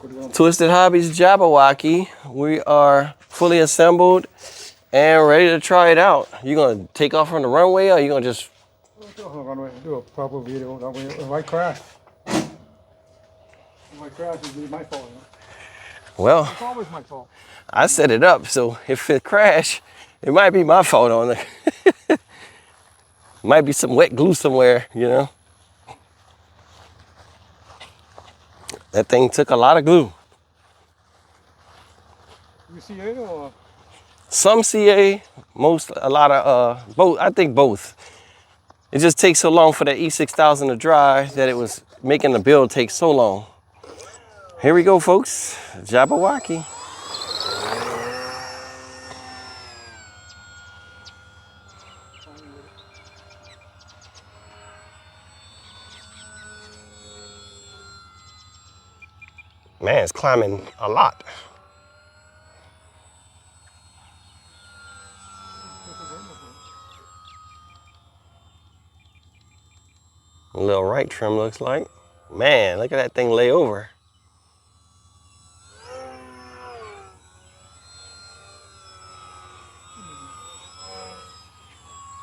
Twisted Hobbies JabberWocky. We are fully assembled and ready to try it out. You gonna take off on the runway, or you gonna just do a proper video? That way, if I crash, it'd be my fault. Well, it's always my fault. I set it up, so if it crash, it might be my fault on it. Might be some wet glue somewhere, you know. That thing took a lot of glue. You CA or? Some CA, a lot of both. I think both. It just takes so long for that E6000 to dry that it was making the build take so long. Here we go, folks. JabberWocky. Man, it's climbing a lot. A little right trim looks like. Man, look at that thing lay over.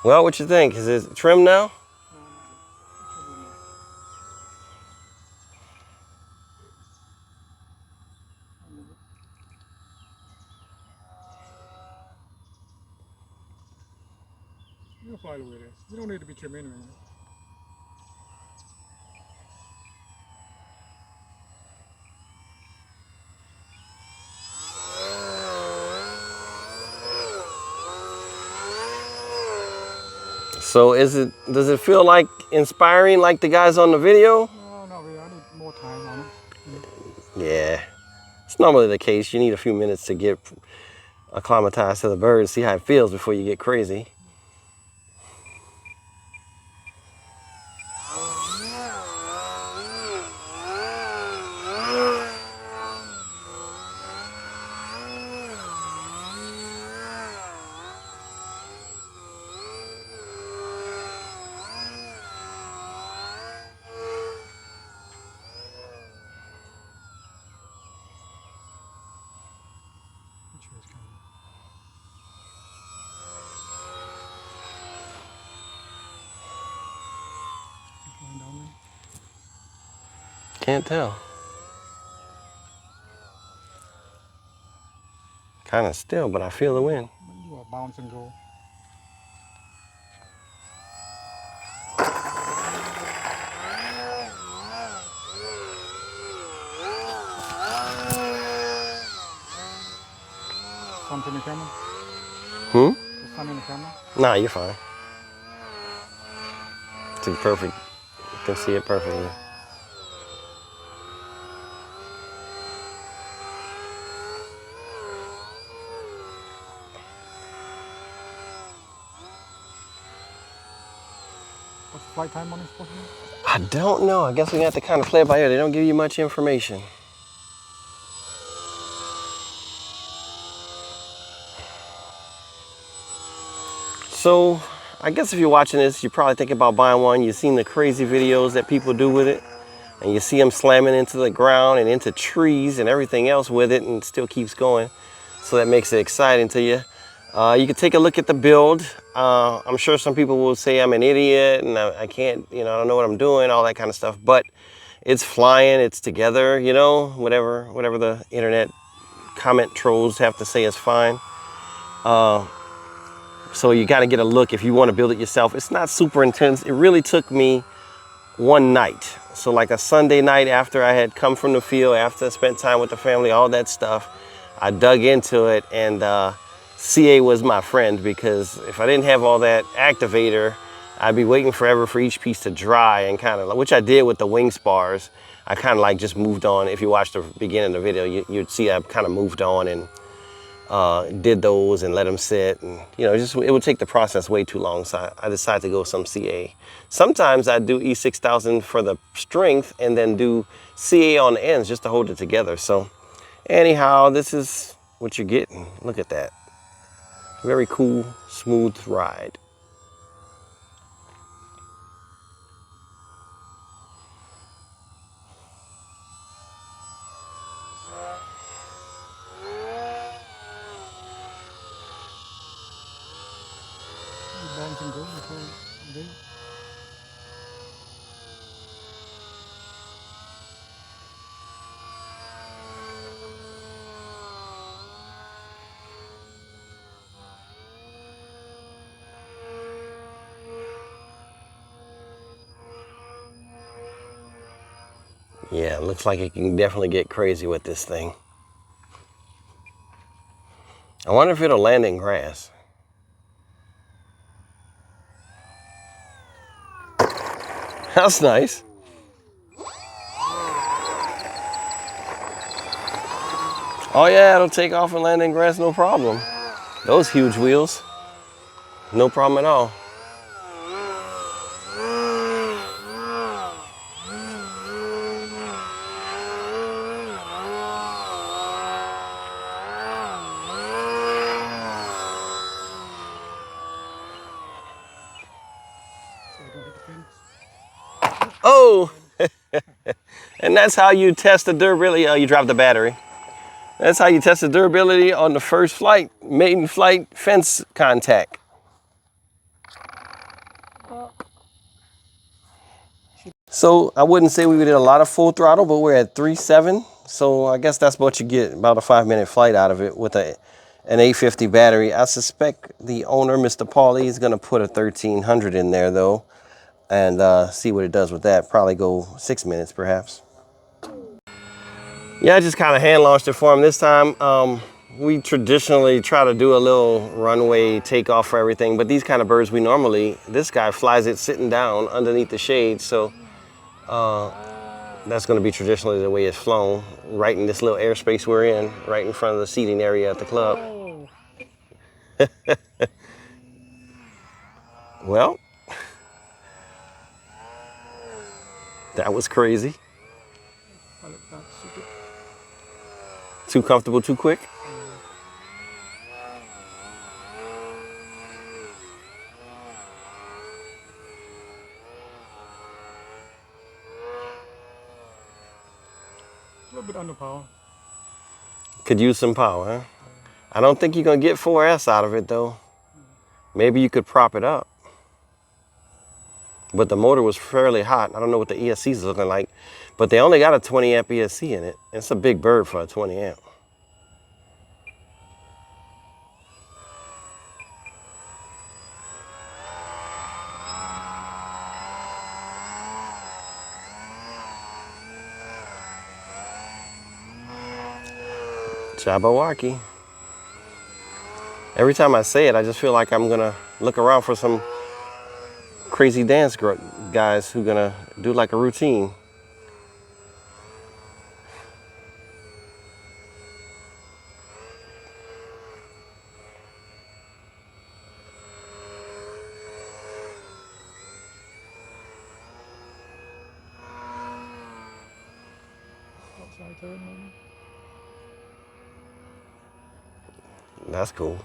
Well, what you think? Is it trim now? You'll fly the way it is. You don't need to be trimmed anyway. So does it feel like inspiring like the guys on the video? No, not really. I need more time on it. Yeah, it's normally the case. You need a few minutes to get acclimatized to the bird and see how it feels before you get crazy. Can't tell. Kind of still, but I feel the wind. Do a bounce and go. Something in the camera? Is something in the camera? Nah, you're fine. It's perfect. You can see it perfectly. What's the flight time on this supposed to be? I don't know. I guess we have to kind of play it by ear. They don't give you much information. So, I guess if you're watching this, you're probably thinking about buying one. You've seen the crazy videos that people do with it. And you see them slamming into the ground and into trees and everything else with it, and it still keeps going. So that makes it exciting to you. You can take a look at the build. I'm sure some people will say I'm an idiot and I can't, I don't know what I'm doing, all that kind of stuff. But it's flying, it's together, whatever the internet comment trolls have to say is fine. So you got to get a look if you want to build it yourself. It's not super intense. It really took me one night. So like a Sunday night after I had come from the field, after I spent time with the family, all that stuff, I dug into it, and CA was my friend, because if I didn't have all that activator, I'd be waiting forever for each piece to dry, and kind of, which I did with the wing spars. I kind of like just moved on. If you watch the beginning of the video, you'd see I kind of moved on and did those and let them sit, and it would take the process way too long, so I decided to go with some CA. Sometimes I do E6000 for the strength and then do CA on the ends just to hold it together. So anyhow, this is what you're getting. Look at that. Very cool, smooth ride. do. Yeah, looks like it can definitely get crazy with this thing. I wonder if it'll land in grass. That's nice. Oh yeah, it'll take off and land in grass, no problem. Those huge wheels, no problem at all. So we don't hit the fence. Oh, and that's how you test the durability. Oh, you dropped the battery. That's how you test the durability on the first flight, maiden flight fence contact. So I wouldn't say we did a lot of full throttle, but we're at 3.7. So I guess that's what you get, about a 5-minute flight out of it with an 850 battery. I suspect the owner, Mr. Paulie, is gonna put a 1300 in there though, and see what it does with that. Probably go 6 minutes perhaps. Yeah, I just kind of hand launched it for him this time. We traditionally try to do a little runway takeoff for everything, but these kind of birds this guy flies it sitting down underneath the shade, so that's going to be traditionally the way it's flown, right in this little airspace we're in, right in front of the seating area at the club. Oh. Well, that was crazy. I look that stupid. Too comfortable, too quick. A little bit under power. Could use some power, huh? I don't think you're going to get 4S out of it though. Maybe you could prop it up. But the motor was fairly hot. I don't know what the ESC is looking like, but they only got a 20 amp ESC in it. It's a big bird for a 20 amp. JabberWocky. Every time I say it, I just feel like I'm gonna look around for some crazy dance guys who gonna do like a routine. Outside turn maybe. That's cool.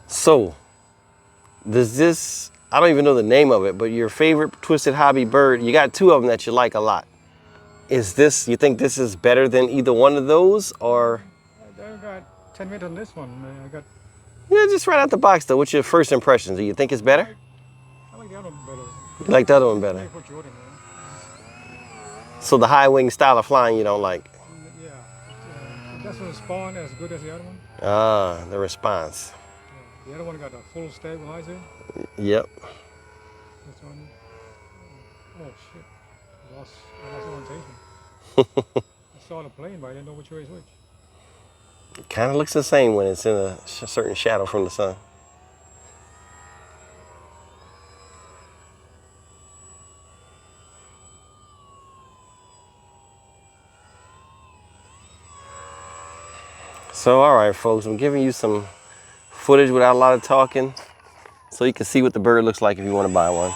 So, does this, I don't even know the name of it, but your favorite Twisted Hobby bird, you got 2 of them that you like a lot. Is this, you think this is better than either one of those, or? I got 10 minutes on this one. I got. Yeah, just right out the box though, what's your first impressions? Do you think it's better? I like the other one better. You like the other one better? Maybe for Jordan, man. So the high wing style of flying you don't like? Yeah. It doesn't spawn as good as the other one. Ah, the response. Yeah. The other one got a full stabilizer. Yep. This one. Oh shit. I lost orientation. I saw the plane, but I didn't know which way is which. It kind of looks the same when it's in a certain shadow from the sun. So, all right, folks, I'm giving you some footage without a lot of talking so you can see what the bird looks like if you want to buy one.